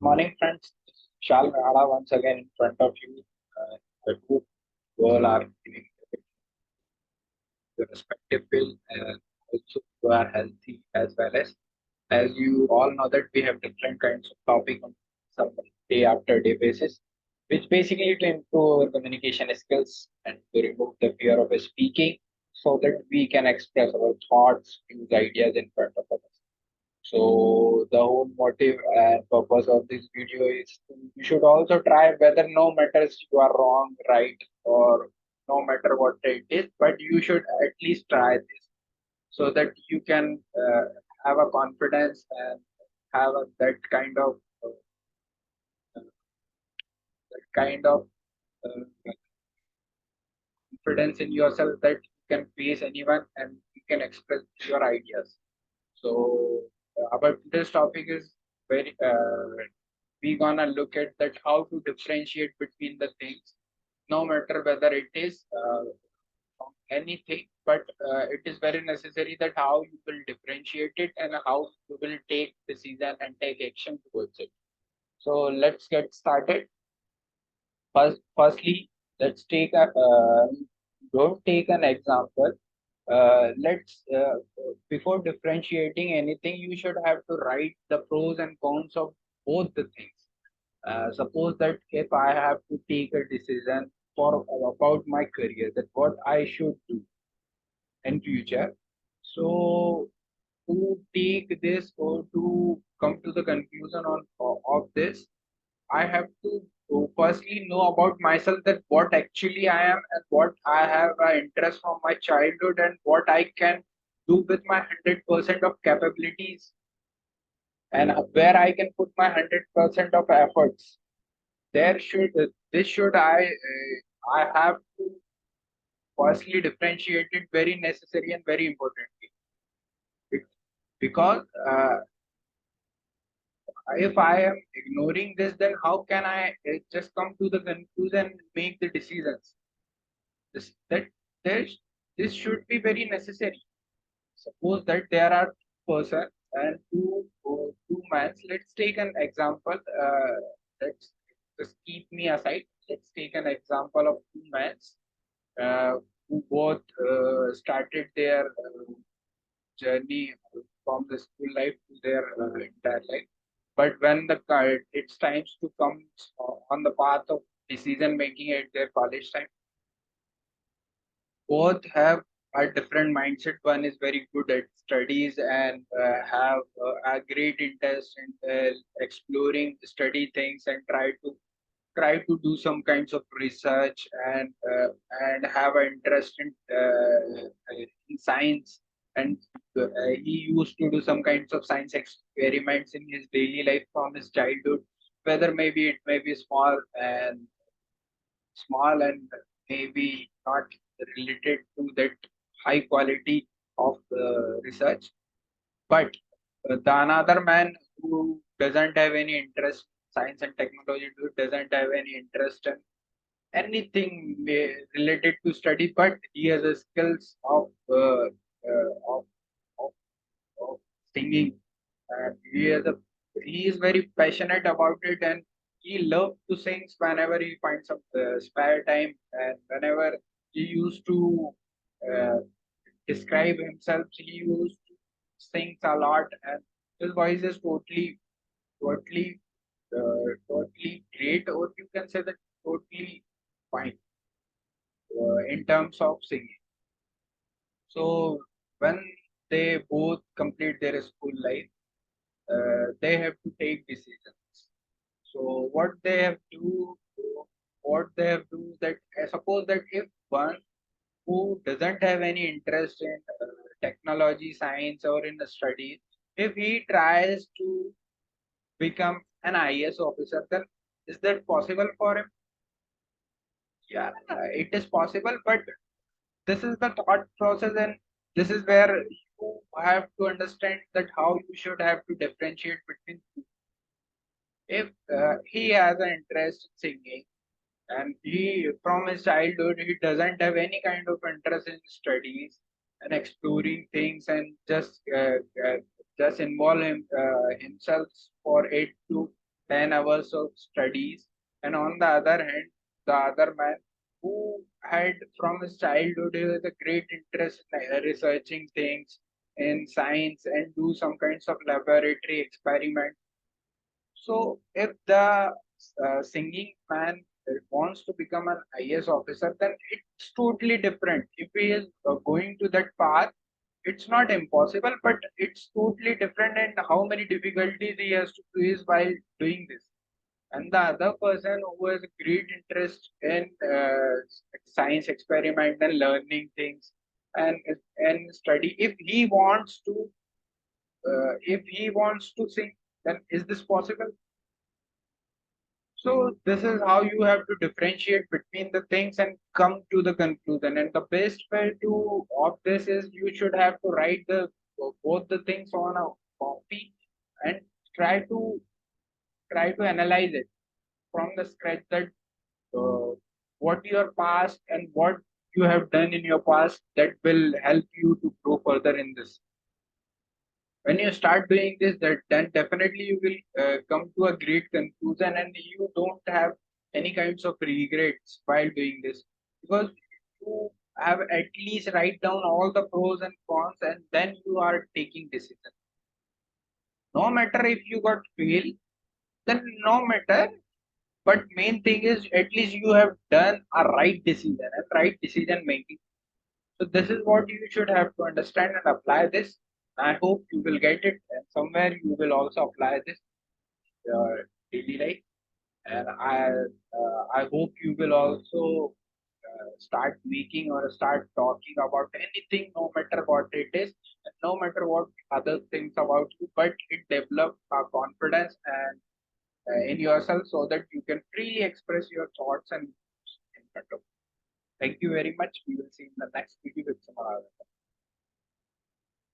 Morning, friends. Shal Rada once again in front of you. The two goal are giving the respective will and also you are healthy as well as you all know that we have different kinds of topic on some day after day basis, which basically to improve our communication skills and to remove the fear of speaking so that we can express our thoughts, views, ideas in front of others. So the whole motive and purpose of this video is you should also try whether no matters you are wrong, right, or no matter what it is, but you should at least try this so that you can have a confidence and have that kind of uh, confidence in yourself that you can face anyone and you can express your ideas. So our today's topic is very we gonna look at that how to differentiate between the things, no matter whether it is anything, but it is very necessary that how you will differentiate it and how you will take decision and take action towards it. So let's get started. Firstly, let's take a don't take an example. Let's before differentiating anything, you should have to write the pros and cons of both the things. Suppose that if I have to take a decision for about my career, that what I should do in future. So to take this or to come to the conclusion on of this, I have to firstly know about myself that what actually I am and what I have an interest from my childhood and what I can do with my 100% of capabilities and where I can put my 100% of efforts. There should this should I have to firstly differentiate it very necessary and very importantly. Be- because if I am ignoring this, then how can I just come to the conclusion and make the decisions? This that there this should be very necessary. Suppose that there are person and two mans. Let's take an example. Let's just keep me aside. Let's take an example of two mans who both started their journey from the school life to their entire life. But when it's times to come on the path of decision making at their college time, both have a different mindset. One is very good at studies and have a great interest in exploring study things and try to do some kinds of research and have an interest in science and he used to do some kinds of science experiments in his daily life from his childhood, whether maybe it may be small and maybe not related to that high quality of research. But the another man who doesn't have any interest in science and technology, who doesn't have any interest in anything related to study, but he has a skills uh, of, of, of singing. And he is very passionate about it, and he loved to sing whenever he finds some spare time, and whenever he used to uh, describe himself, he used to sing a lot, and his voice is totally, totally great, or you can say that totally fine in terms of singing. So when they both complete their school life, they have to take decisions. So what they have to do that suppose that if one who doesn't have any interest in technology, science, or in the studies, if he tries to become an IAS officer, then is that possible for him? Yeah, it is possible, but this is the thought process, and this is where you have to understand that how you should have to differentiate between if he has an interest in singing and he from his childhood he doesn't have any kind of interest in studies and exploring things and just involve himself for it to 10 hours of studies, and on the other hand, the other man who had from his childhood he has a great interest in researching things in science and do some kinds of laboratory experiment. So if the singing man wants to become an IS officer, then it's totally different. If he is going to that path, it's not impossible, but it's totally different, and how many difficulties he has to face while doing this. And the other person who has great interest in science experiment and learning things and study, if he wants to sing, then is this possible? So this is how you have to differentiate between the things and come to the conclusion. And the best way to of this is you should have to write the both the things on a copy and try to try to analyze it from the scratch, that uh, what your past and what you have done in your past that will help you to grow further in this. When you start doing this, that then definitely you will come to a great conclusion, and you don't have any kinds of regrets while doing this, because you have at least write down all the pros and cons, and then you are taking decision. No matter if you got fail, then no matter, but main thing is at least you have done a right decision and right decision making. So this is what you should have to understand and apply this. I hope you will get it, and somewhere you will also apply this your daily life. And I hope you will also start making or start talking about anything, no matter what it is, and no matter what other things about you, but it develop confidence and in yourself so that you can freely express your thoughts and in front of. Thank you very much. We will see in the next video with some other.